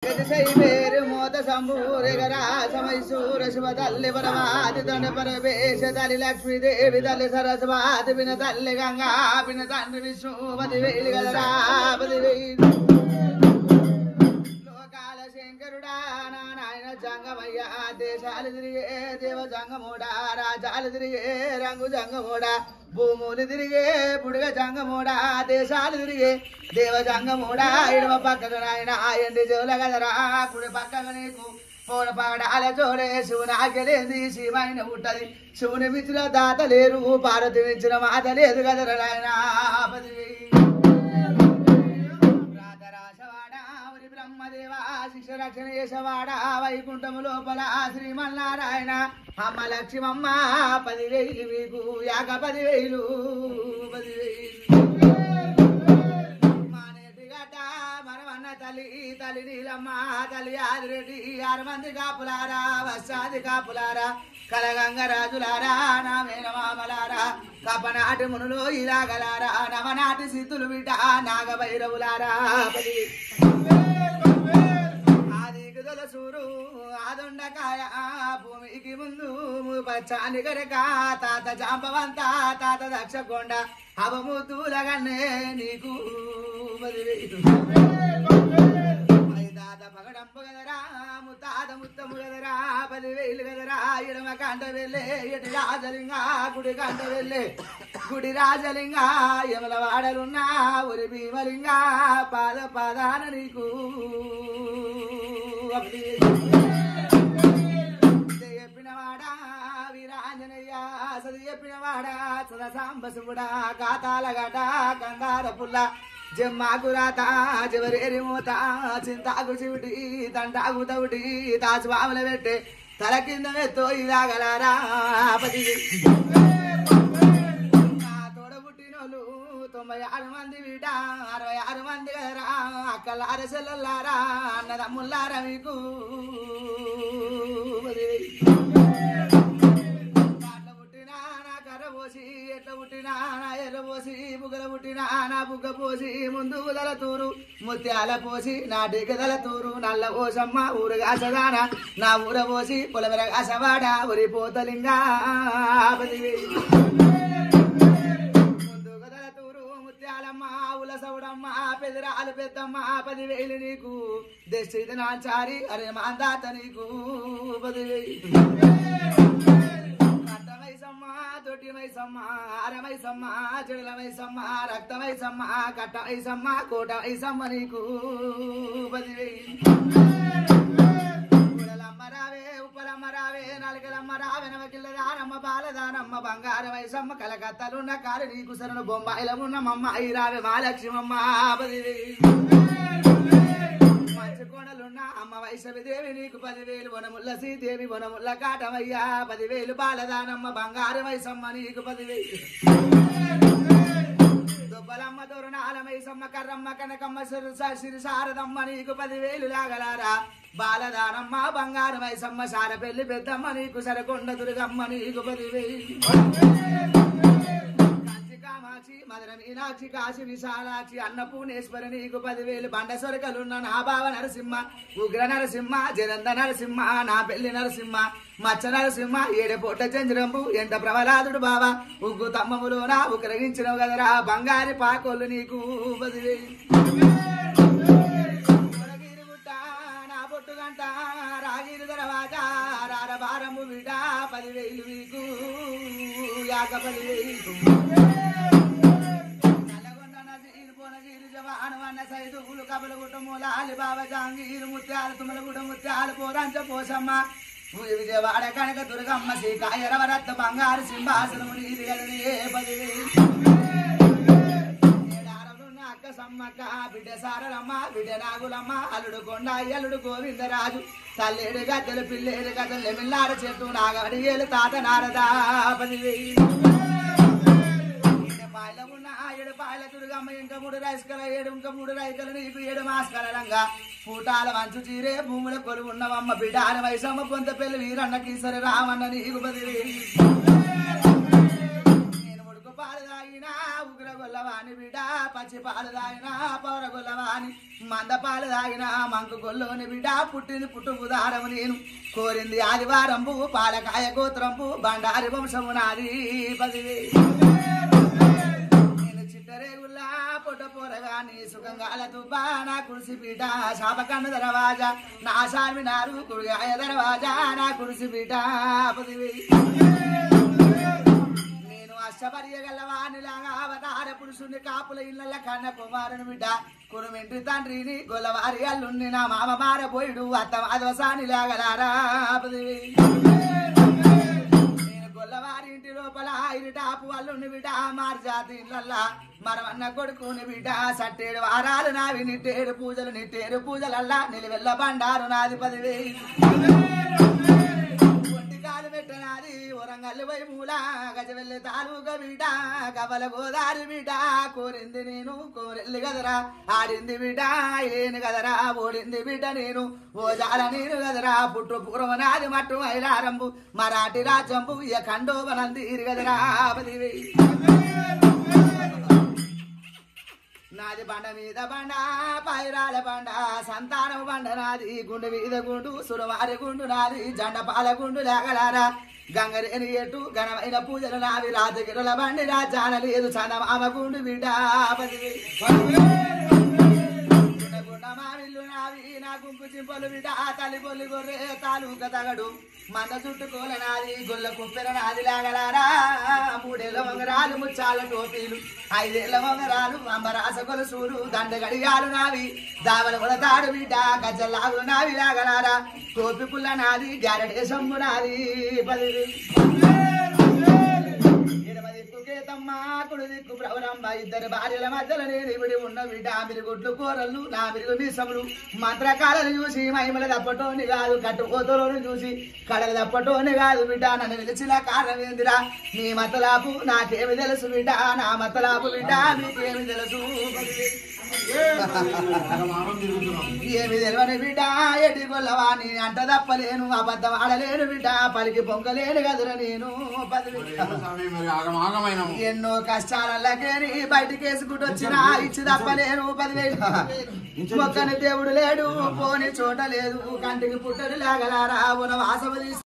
మోత సంభూరేగరా సమయసూర శివ తల్లి పరమాది తండ్రి పరమేశ తల్లి లక్ష్మీదేవి తల్లి సరస్వతి పిన తల్లి గంగా పిన తండ్రి విష్ణుపతి వేలు గదరా పది వేలు లోకాల శంకరుడా నాయన జంగమయ్య దేశాలు తిరిగే దేవ జంగమోడా రాజాలు తిరిగే రంగు జంగమోడా భూములు తిరిగే పుడుగ జంగమోడా దేశాలు తిరిగే దేవ జంగమోడా ఇడమ పక్కన నాయన ఎండి చెవుల గదరా కుడి పక్కన నీకు పోన పాడాల జోడే శివునాకెలేంది శివైన ఉంటది శివుని మిత్రుల దాత లేరు పార్వతి మించిన మాత లేదు గదరా నాయన బ్రహ్మదేవ శిష్య రక్షణ చేసేవాడా వైకుంఠము లోపల శ్రీమన్నారాయణ అమ్మ లక్ష్మమ్మ 10,000 మీకు యాక 10,000 మానేటి గట్ట మనమన్న తల్లి తల్లి నీలమ్మ తల్లి ఆదిరెడ్డి 6 మంది కాపులారా వస్తాది కాపులారా కలగంగ రాజులారా నా మేనమామలారా కపనాటి మునులు ఇలాగలారా నవనాటి సిద్ధులు బిడ్డ నాగభైరవులారా సూరు ఆదొండకాయ భూమికి ముందు పచ్చాని గరక తాత జాంబవంత తాత దక్షకొండ అవముతులగన్నే నీకు తాత పగడంపు గదరా ముత్తాత ముత్తము గదరా 10,000 గదరా ఎడమ కంట వెళ్ళే ఎటు రాజలింగా గుడి కంట వెళ్ళే గుడి రాజలింగా యమల వాడలున్నా ఒరి భీమలింగా పాదాన నీకు చెప్పినవాడా వీరాంజనయ్య సది చెప్పినవాడా సద సాంబశివుడా కాతాల గట కంగార పుల్ల జమ్మాకురాత జవరేరి మూత చింతాకు చివిటి తంటాకు తవుటి తాచువాముల పెట్టే తల కింద మెత్తో ఇలాగలారా తోడబుట్టినోళ్ళు 96 మంది వీట 66 మంది కదరా అక్కలార చెల్లెల్లారా అన్నదమ్ముల్లారా మీకు అట్లా పుట్టినా నా కర్ర పోసి ఎట్లా పుట్టినా నా ఎర్ర పోసి బుగ్గల పుట్టినా నా బుగ్గ పోసి ముందు తూరు ముత్యాల పోసి నా టీకదల తూరు నల్ల పోసమ్మ ఊరుగా సదాన నా ఊర పోసి పొలవెరగా సవాడ ఉరి పోతలింగా ఉలసవుడమ్మ పెదరాలు పెద్దమ్మ 10,000 నీకు దశ నాచారి అరే మాందాత నీకు 10,000 కట్టమైసమ్మ తొట్టిమైసమ్మ అరమైసమ్మ చెడులమైసమ్మ రక్తమైసమ్మ కట్టమైసమ్మ కోటమైసమ్మ నీకు 10,000 రావే ఉప్పలమ్మ రావే నలకలమ్మ రావే నవకిల్లదానమ్మ బాలదానమ్మ బంగారమైసమ్మ కలకత్తలున్న కాలు నీకు సరణ బొంబాయిలో ఉన్నమమ్మ అయి రావే మహాలక్ష్మమ్మ మంచుకోడలున్న అమ్మ వైష్ణవిదేవి నీకు 10,000 వనముల్ల శ్రీదేవి వనముల్ల కాటమయ్యా 10,000 బాలదానమ్మ బంగారమైసమ్మ నీకు 10,000 దుబ్బలమ్మ దొరణాలమైసమ్మ కర్రమ్మ కనకమ్మ సిరి శారదమ్మ నీకు 10,000 లాగలారా బాలదానమ్మ బంగారమైసమ్మ సారపెల్లి పెద్దమ్మ నీకు సరకొండ దుర్గమ్మ నీకు 10,000 కాంచి కామాక్షి మధుర మీనాక్షి కాశీ విశాలాక్షి అన్నపూర్ణేశ్వరి నీకు 10,000 బండ సొరకలున్న నా బావ నరసింహ ఉగ్ర నరసింహ జనంద నరసింహ నా పెళ్లి నరసింహ మచ్చ నరసింహ ఏడపోట చంద్రంబు ఎంట ప్రవలాదుడు బావ ఉగ్గు తమ్మములోన ఉగ్రగించినవు కదరా బంగారి పాకోళ్ళు నీకు 10,000 గంట రాగిరి తర్వాత రారబారము విడా 10,000 మీకు యాక 10,000 నల్లగొండ నజీరు పోనజీరు జవానవన్న సైదులు కబల గుట్టమూల అలిబాబ జాంగీరు ముత్యాలు తుమ్మలగుడ ముత్యాలు పోరంచ పోసమ్మ విజయవాడ కనక దుర్గమ్మ శ్రీకాయ రవరత్న బంగారు సింహాసనము నీరు గలని 10,000 అక్క సమ్మక్క బిడ్డ సారలమ్మ బిడ్డ నాగులమ్మ అల్లుడు కొండ అల్లుడు గోవిందరాజు తల్లేడు గద్దెలు పిల్లేడు గద్దెలు లెమిల్లాడ చెట్టు నాగడియేలు తాత నారదా 10,000 పాయల ఉన్న 7 పాయల దుర్గమ్మ ఇంకా 3 రైస్కల 7 ఇంకా 3 రైకలు నీకు 7 మాస్కలంగా పూటాల వంచు చీరే భూముల కొలు ఉన్నవమ్మ బిడ్డాల వయసమ్మ పొంత పెళ్లి వీరన్న కీసరి రామన్న నీకు 10,000 నేను ముడుకు పాలు తాగినా ఉగ్ర గొల్లవా గొల్లవాణి బిడ్డ పచ్చి పాలు తాగిన పౌర గొల్లవాణి మంద పాలు తాగిన మంకు గొల్లోని బిడ్డ పుట్టింది పుట్టుబుదారము నేను కోరింది ఆదివారంపు పాలకాయ గోత్రంపు బండారి వంశము నాది 10,000 నేను చిట్టరేగుల్లా పొట్ట పోరగాని సుఖంగాల తుబ్బా నా కుర్సి పీట శాపకన్ను దరవాజా నా శామినారు కుడిగాయ దరవాజా నా కుర్సి పీట 10,000 అష్టపర్యగలవానిలాగా అవతార పురుషుని కాపుల ఇళ్ళ కన్న కుమారుని బిడ్డ కురుమింటి తండ్రిని గొల్లవారి అల్లుని నా మామ మారబోయుడు అత్త మాధవసాని లాగలారా 10,000 నేను గొల్లవారి ఇంటి లోపల ఇరుటాపు అల్లుని బిడ్డ మార్జాతి ఇళ్ళల్లా మనమన్న కొడుకుని బిడ్డ సట్టేడు వారాలు నావి నిట్టేడు పూజలల్లా నిలువెల్ల బండారు నాది 10,000 పెట్టనాది వరంగల్ వై మూల గజవెల్లి తాలూక బిడ్డ కవల గోదారి బిడ్డ కోరింది నేను కోరెల్లి గదరా ఆడింది బిడ్డ ఏను గదరా ఓడింది బిడ్డ నేను ఓజాల నేను గదరా పుట్టు పూర్వనాది మట్టు ఐలారంబు మరాఠీ రాజ్యంబు ఇక ఖండోవనందీరు గదరా 10,000 నాది బండ మీద బండ పైరాల బండ సంతానం బండ నాది గుండు మీద గుండు సురవారి గుండు నాది జండపాల గుండు లేగలారా గంగరేని ఎటు ఘనమైన పూజలు నావి రాజగిరుల బండి రాజాన లేదు చందమామ గుండు బిడ్డ 10,000 మావిల్లు నావి నా గుంపు చింపలు బిడ్డ తల్లి పొల్లి గొర్రె తాలూక తగడు మంద చుట్టుకోల నాది గొల్ల కుప్పెర నాది లాగలారా 3 ఏళ్ల వంగరాలు ముచ్చాల టోపీలు 5 ఏళ్ల వంగరాలు అంబరాస గొలుసూరు దండ గడియాలు నావి దావల కొడతాడు బిడ్డ గజ్జల్లాగులు నావి లాగలారా టోపి పుల్ల నాది గ్యారెడే సొమ్ము నాది 10,000 కుడి దిక్కు ప్రవరంబ ఇద్దరు భార్యల మధ్యలో నేను ఇవిడి ఉన్న బిడ్డ మిరి గుడ్లు కూరలు నా మిరుగు మీసములు మంత్రకాలను చూసి మహిమల తప్పటోని కాదు కట్టుకోతలోని చూసి కడలు తప్పటోని కాదు బిడ్డ నన్ను నిలిచిన కారణం ఏందిరా నీ మతలాపు నాకేమి తెలుసు బిడ్డ నా మతలాపు బిడ్డ మీకేమి తెలుసు ఏమి తెలియని బిడ్డ ఎటి గొల్లవాణి అంట తప్పలేను అబద్ధం ఆడలేను బిడ్డ పలికి పొంగలేను కదురా నేను 10,000 ఎన్నో కష్టాలకేని బయటికి వేసుకుంటూ వచ్చినా ఇచ్చి తప్పలేను 10,000 మొక్కని దేవుడు లేడు పోని చోట లేదు కంటికి పుట్టడు లాగలారా ఉన్న వాసవ